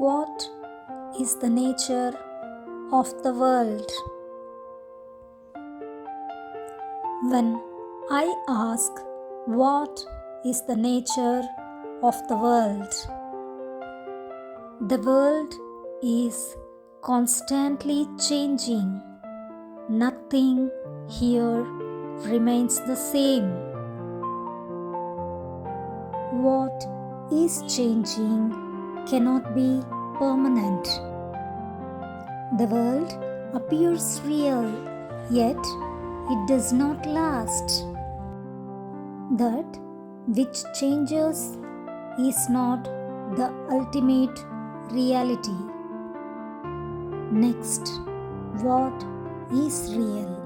What is the nature of the world? When I ask what is the nature of the world is constantly changing. Nothing here remains the same. What is changing cannot be permanent. The world appears real, yet it does not last. That which changes is not the ultimate reality. Next, what is real?